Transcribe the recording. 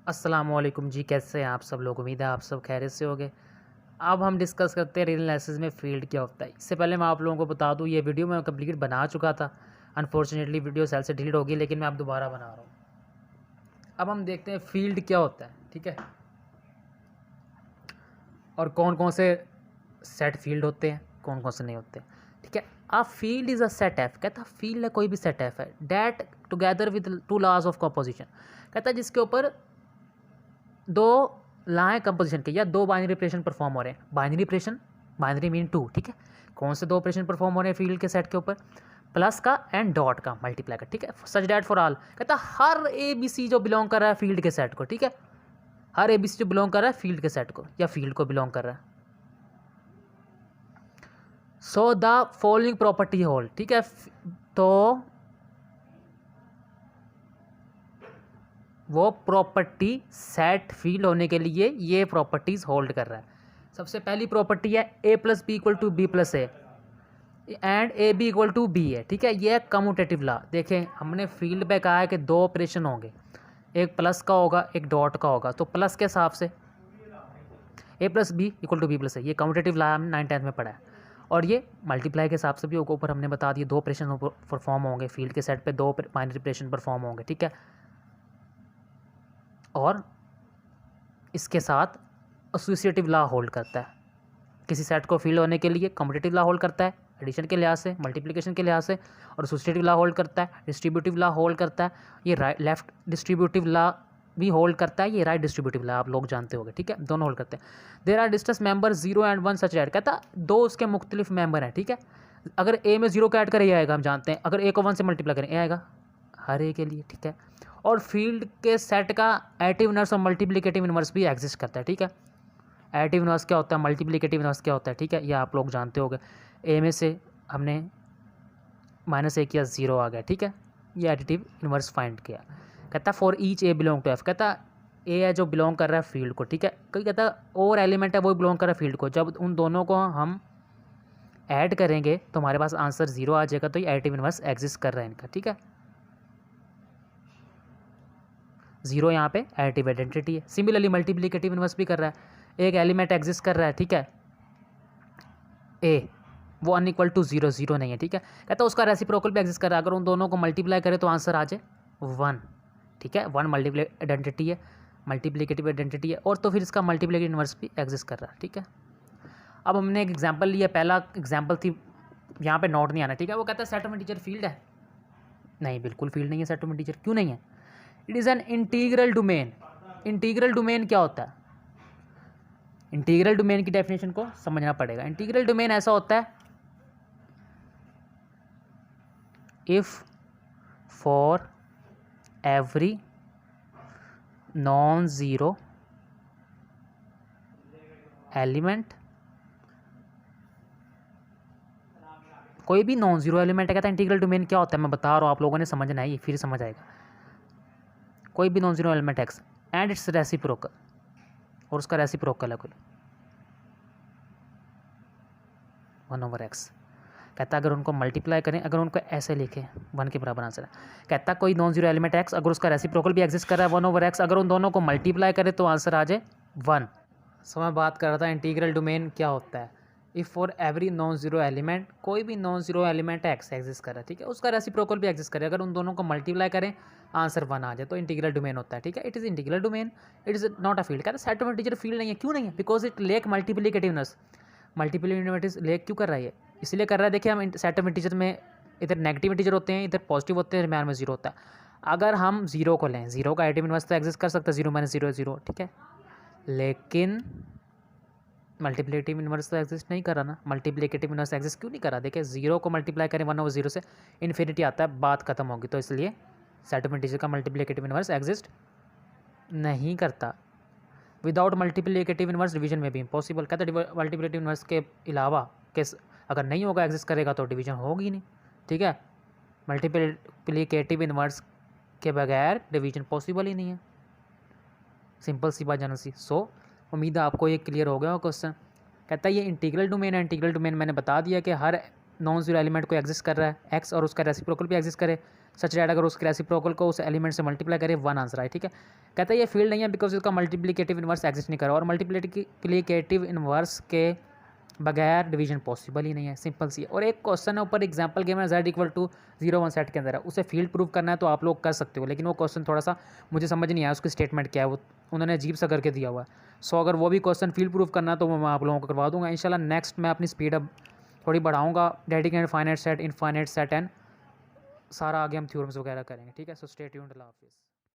अस्सलामुअलैकुम जी, कैसे हैं आप सब लोग। उम्मीद है आप सब खैरियत से होंगे। अब हम डिस्कस करते हैं रीजनल एनालिसिस में फील्ड क्या होता है। इससे पहले मैं आप लोगों को बता दूं, ये वीडियो मैं कंप्लीट बना चुका था। अनफॉर्चुनेटली वीडियो सेल से डिलीट होगी, लेकिन मैं अब दोबारा बना रहा हूँ। अब हम देखते हैं फील्ड क्या होता है, ठीक है, और कौन कौन से सेट फील्ड होते हैं, कौन कौन से नहीं होते, ठीक है। A field is a set F, कहता फील्ड है कोई भी सेट एफ है, that together with two laws of composition, कहता जिसके ऊपर दो ला है कंपोजिशन के, या दो बाइनरी ऑपरेशन परफॉर्म हो रहे हैं। Binary operation, binary mean two, ठीक है। कौन से दो ऑपरेशन परफॉर्म हो रहे हैं फील्ड के सेट के ऊपर? प्लस का एंड डॉट का, मल्टीप्लाई का, ठीक है। सच डैट फॉर ऑल, कहता हर ए बी सी जो बिलोंग कर रहा है फील्ड के सेट को, ठीक है, हर ए बी सी जो बिलोंग कर रहा है फील्ड के सेट को या फील्ड को बिलोंग कर रहा है। So the following property hold, ठीक है। तो वो प्रॉपर्टी सेट फील्ड होने के लिए ये प्रॉपर्टीज़ होल्ड कर रहा है। सबसे पहली प्रॉपर्टी है A plus B equal to B plus A and A B equal to B है, ठीक है। ये है कम्यूटेटिव लॉ। देखें, हमने फील्ड पे कहा है कि दो ऑपरेशन होंगे, एक प्लस का होगा एक डॉट का होगा। तो प्लस के हिसाब से A plus B equal to B plus A, ये कम्यूटेटिव लॉ हमने 9th में पढ़ा है। और ये मल्टीप्लाई के हिसाब से भी ऊपर हमने बता दिया, दो ऑपरेशन परफॉर्म होंगे फील्ड के सेट पे, दो बाइनरी ऑपरेशन परफॉर्म होंगे, ठीक है। और इसके साथ एसोसिएटिव लॉ होल्ड करता है। किसी सेट को फील्ड होने के लिए कम्यूटेटिव लॉ होल्ड करता है एडिशन के लिहाज से, मल्टीप्लिकेशन के लिहाज से, और एसोसिएटिव लॉ होल्ड करता है, डिस्ट्रीब्यूटिव लॉ होल्ड करता है। ये राइट लेफ्ट डिस्ट्रीब्यूटिव लॉ भी होल्ड करता है, ये राइट डिस्ट्रीब्यूटिव लॉ आप लोग जानते होंगे, ठीक है। दोनों होल्ड करते हैं। There are distance member 0 and 1 such add, कहता दो उसके मुख्तलिफ मेंबर हैं, ठीक है। अगर ए में 0 का ऐड करें ये आएगा, हम जानते हैं। अगर ए को 1 से मल्टीप्लाई करें ये आएगा, हर ए के लिए, ठीक है। और फील्ड के सेट का एडिटिव इनवर्स और मल्टीप्लिकेटिव इनवर्स भी एग्जिस्ट करता है, ठीक है। एडिटिव इनवर्स क्या होता है, मल्टीप्लिकेटिव इनवर्स क्या होता है, ठीक है, ये आप लोग जानते होंगे। ए में से हमने -1 किया, 0 आ गया, ठीक है। ये एडिटिव इनवर्स फाइंड किया। कहता for each a belong to F, कहता ए है जो बिलोंग कर रहा है फील्ड को, ठीक है। कोई कहता और एलिमेंट है वो बिलोंग कर रहा है फील्ड को, जब उन दोनों को हम ऐड करेंगे तो हमारे पास आंसर 0 आ जाएगा। तो ये एडिटिव इनवर्स एग्जिस्ट कर रहा है इनका, ठीक है। 0 यहाँ पे एडिटिव आइडेंटिटी है। सिमिलरली मल्टीप्लिकेटिव इनवर्स भी कर रहा है, एक एलिमेंट एग्जिस्ट कर रहा है, ठीक है, ए, वो अनइक्वल टू 0, 0 नहीं है, ठीक है। कहता है उसका रेसिप्रोकल भी एग्जिस्ट कर रहा है। अगर उन दोनों को मल्टीप्लाई करें तो आंसर आ जाए 1, ठीक है। 1 मल्टीप्लाई आइडेंटिटी है, मल्टीप्लिकेटिव आइडेंटिटी है, और तो फिर इसका मल्टीप्लिकेटिव इनवर्स भी एग्जिस्ट कर रहा है, ठीक है। अब हमने एक एग्जाम्पल लिया, पहला एग्जाम्पल थी, यहाँ पे नोट नहीं आना, ठीक है। वो कहता है सेट ऑफ इंटीजर फील्ड है, नहीं बिल्कुल फील्ड नहीं है सेट ऑफ इंटीजर। क्यों नहीं है? It is an integral domain. Integral domain क्या होता है? इंटीग्रल डोमेन की डेफिनेशन को समझना पड़ेगा। इंटीग्रल डोमेन ऐसा होता है, if for every non zero element, कोई भी नॉन ज़ीरो एलिमेंट है। कहता है इंटीग्रल डोमेन क्या होता है, मैं बता रहा हूँ, आप लोगों ने समझना है, ये फिर समझ आएगा। कोई भी non zero element x and it's reciprocal, और उसका रेसिप्रोकल है कोई 1/x। कहता अगर उनको मल्टीप्लाई करें, अगर उनको ऐसे लिखें 1 के बराबर आंसर है। कहता कोई नॉन जीरो एलिमेंट x, अगर उसका रेसिप्रोकल भी एग्जिस्ट कर रहा है 1/x, अगर उन दोनों को मल्टीप्लाई करें तो आंसर आ जाए 1। सो मैं बात कर रहा था इंटीग्रल डोमेन क्या होता है। If for every non zero element, कोई भी non zero element x exist कर रहा है, ठीक है, उसका रेसिप्रोकल भी एग्जिस्ट करे, अगर उन दोनों को मल्टीप्लाई करें आंसर 1 आ जाए, तो इंटीग्रल डोमेन होता है, ठीक है। It is integral domain, it is not a field. कहता है सेट ऑफ इंटीजर फील्ड नहीं है। क्यों नहीं है? Because it lack multiplicativeness. Multiplicativeness lack क्यों कर रहा है ये? इसलिए कर रहा है, देखिए हम सेट ऑफ इंटीजर में इधर नेगेटिव इंटीजर होते हैं, इधर पॉजिटिव होते हैं, दरम्यान में 0 होता है। अगर हम 0 को लें, 0 का एडिटिव इनवर्स तो एग्जिस्ट कर सकता है, 0 - 0 0, ठीक है, लेकिन मल्टीप्लिकेटिव इनवर्स तो एग्जिस्ट नहीं कर रहा ना। मल्टीप्लिकेटिव इनवर्स एग्जिस्ट क्यों नहीं कर रहा? देखिए 0 को मल्टीप्लाई करें 1/0 से इन्फिनिटी आता है, बात खत्म होगी। तो इसलिए सेट ऑफ इंटीजर का मल्टीप्लिकेटिव इनवर्स एग्जिस्ट नहीं करता। विदाउट मल्टीप्लिकेटिव इनवर्स डिवीजन में भी इम्पॉसिबल। कहते हैं मल्टीप्लिकेटिव इनवर्स के अलावा किस अगर नहीं होगा एग्जिस्ट करेगा तो डिवीजन होगी नहीं, ठीक है। मल्टीप्लिकेटिव इनवर्स के बगैर डिवीजन पॉसिबल ही नहीं है, सिंपल सी बात जानू सी। सो उम्मीद है आपको ये क्लियर हो गया हो क्वेश्चन। कहता है ये इंटीग्रल डोमेन है। इंटीग्रल डोमेन मैंने बता दिया कि हर नॉन जीरो एलिमेंट को एग्जिस्ट कर रहा है एक्स, और उसका रेसिप्रोकल भी एग्जिस्ट करे, सच डेट अगर उसके रेसिप्रोकल को उस एलिमेंट से मल्टीप्लाई करे 1 आंसर आए, ठीक है। कहता है ये फील्ड नहीं है बिकॉज इसका मल्टीप्लिकेटिव इन्वर्स एग्जिस्ट नहीं करा, और मल्टीप्लिकेटिव इन्वर्स के बगैर डिवीजन पॉसिबल ही नहीं है, सिंपल सी है। और एक क्वेश्चन है ऊपर एग्जांपल गिवन है z इक्वल टू 0 1 सेट के अंदर है, उसे फील्ड प्रूव करना है तो आप लोग कर सकते हो, लेकिन वो क्वेश्चन थोड़ा सा मुझे समझ नहीं आया उसकी स्टेटमेंट क्या है, वो उन्होंने अजीब सा करके दिया हुआ है। सो अगर वो भी क्वेश्चन फील्ड प्रूव करना है तो मैं आप लोगों को करवा दूंगा इंशाल्लाह। नेक्स्ट मैं अपनी स्पीड अब थोड़ी बढ़ाऊंगा, dedicated finite set, infinite set and सारा आगे हम थ्योरम्स वगैरह करेंगे, ठीक है। सो स्टे ट्यून्ड, अल्लाह हाफिज़।